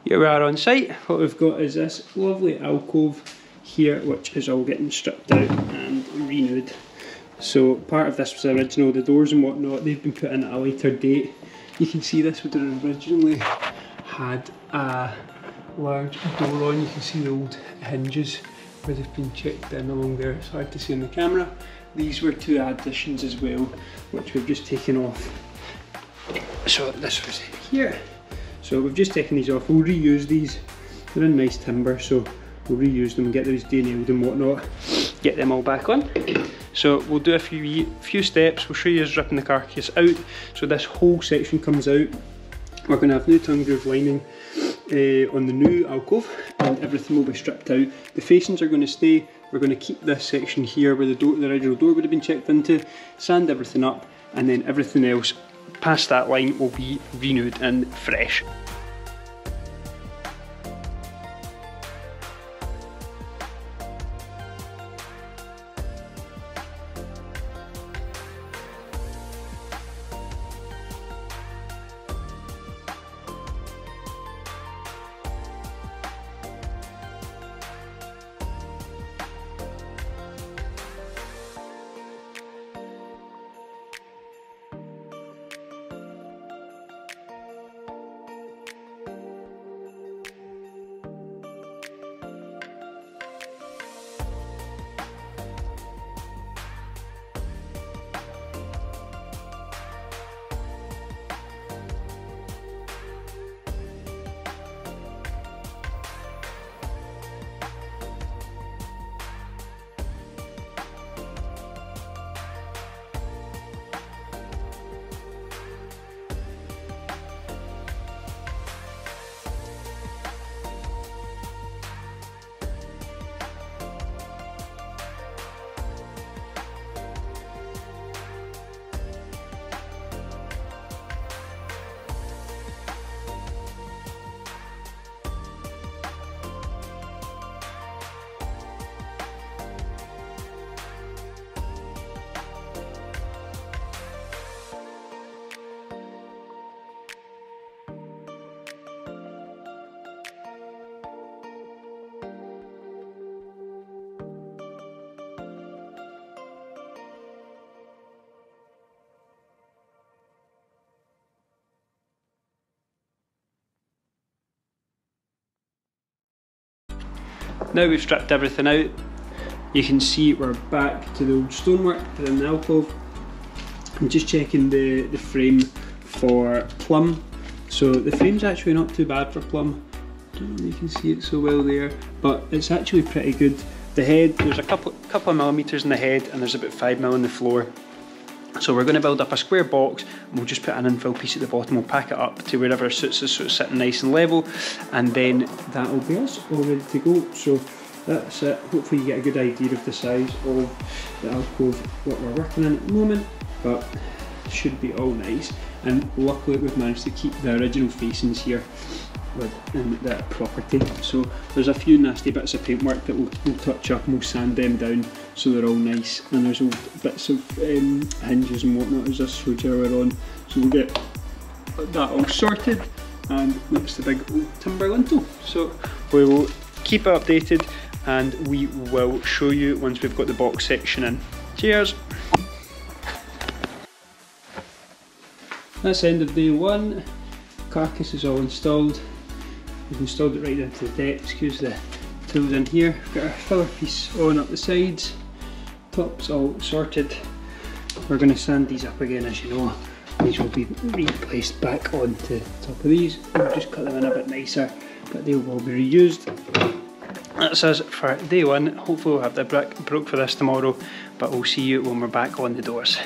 Here we are on site. What we've got is this lovely alcove here, which is all getting stripped out and renewed. So part of this was original, the doors and whatnot, they've been put in at a later date. You can see this would have originally had a large door on. You can see the old hinges where they've been checked in along there. It's hard to see on the camera. These were two additions as well, which we've just taken off. So this was here. So we've just taken these off. We'll reuse these. They're in nice timber, so we'll reuse them, get those denailed and whatnot, get them all back on. So we'll do a few steps. We'll show you us ripping the carcass out. So this whole section comes out. We're going to have new tongue groove lining on the new alcove, and everything will be stripped out. The facings are going to stay. We're going to keep this section here where the original door would have been checked into, sand everything up, and then everything else past that line will be renewed and fresh. Now we've stripped everything out, you can see we're back to the old stonework within the alcove. I'm just checking the frame for plumb. So the frame's actually not too bad for plumb. I don't know if you can see it so well there, but it's actually pretty good. The head, there's a couple of millimetres in the head and there's about 5mm on the floor. So we're going to build up a square box and we'll just put an infill piece at the bottom. We'll pack it up to wherever suits us so it's sitting nice and level, and then that'll be us all ready to go. So that's it. Hopefully you get a good idea of the size of the alcove, what we're working on at the moment, but it should be all nice. And luckily we've managed to keep the original facings here within that property. So there's a few nasty bits of paintwork that we'll touch up and we'll sand them down so they're all nice, and there's old bits of hinges and whatnot as I showed you earlier on. So we'll get that all sorted, and that's the big old timber lintel. So we will keep it updated and we will show you once we've got the box section in. Cheers! That's the end of day one. Carcass is all installed. We've installed it right into the deck. Excuse the tools in here. We've got our filler piece on up the sides. Top's all sorted. We're going to sand these up again, as you know. These will be replaced back onto the top of these. We'll just cut them in a bit nicer, but they will be reused. That's us for day one. Hopefully we'll have the brick broke for this tomorrow, but we'll see you when we're back on the doors.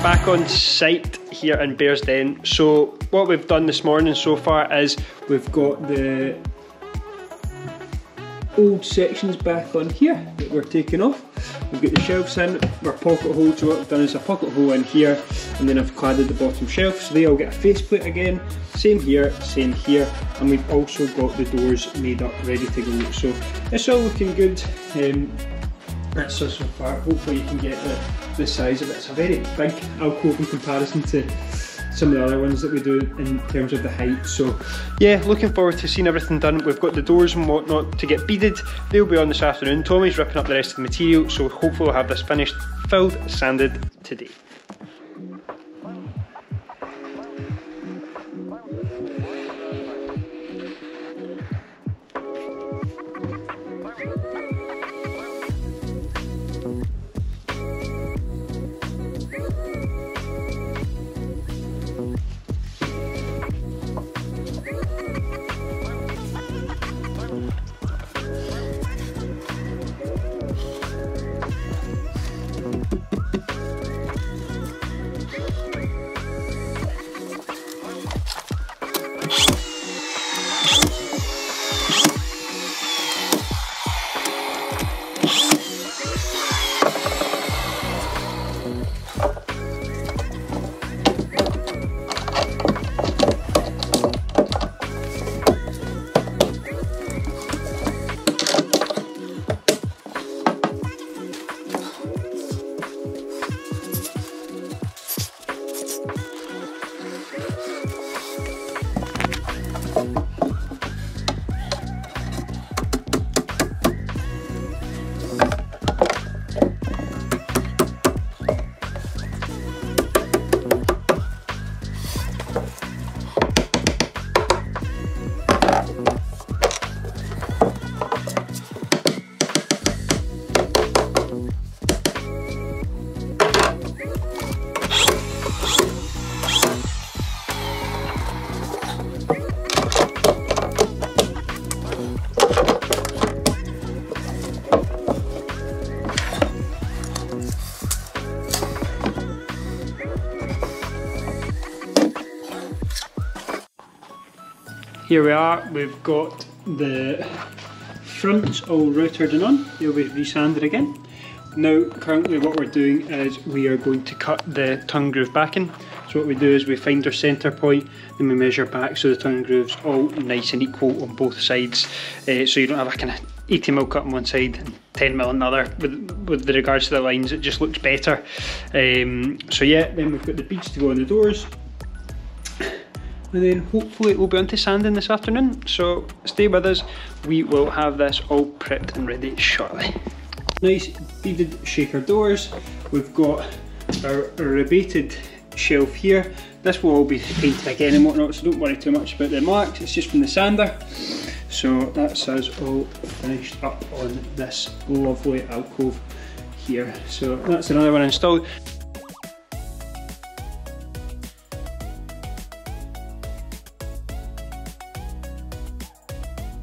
Back on site here in Bearsden. So what we've done this morning so far is we've got the old sections back on here that we're taking off. We've got the shelves in, our pocket holes. So what I've done is a pocket hole in here, and then I've cladded the bottom shelf so they all get a faceplate again. Same here, and we've also got the doors made up ready to go. So it's all looking good. That's us so far. Hopefully you can get the size of it. It's a very big alcove in comparison to some of the other ones that we do in terms of the height. So yeah, looking forward to seeing everything done. We've got the doors and whatnot to get beaded. They'll be on this afternoon. Tommy's ripping up the rest of the material, so hopefully we'll have this finished, filled, sanded today. Here we are, we've got the fronts all routered and on. They'll be resanded again. Now currently what we're doing is we are going to cut the tongue groove backing. So what we do is we find our centre point, then we measure back so the tongue groove's all nice and equal on both sides. So you don't have a kind of 80mm cut on one side and 10mm on the other. With regards to the lines, it just looks better. So yeah, then we've got the beads to go on the doors. And then hopefully we'll be on to sanding this afternoon, so stay with us. We will have this all prepped and ready shortly. Nice beaded shaker doors. We've got our rebated shelf here. This will all be painted again and whatnot, so don't worry too much about the marks. It's just from the sander. So that's us all finished up on this lovely alcove here. So that's another one installed.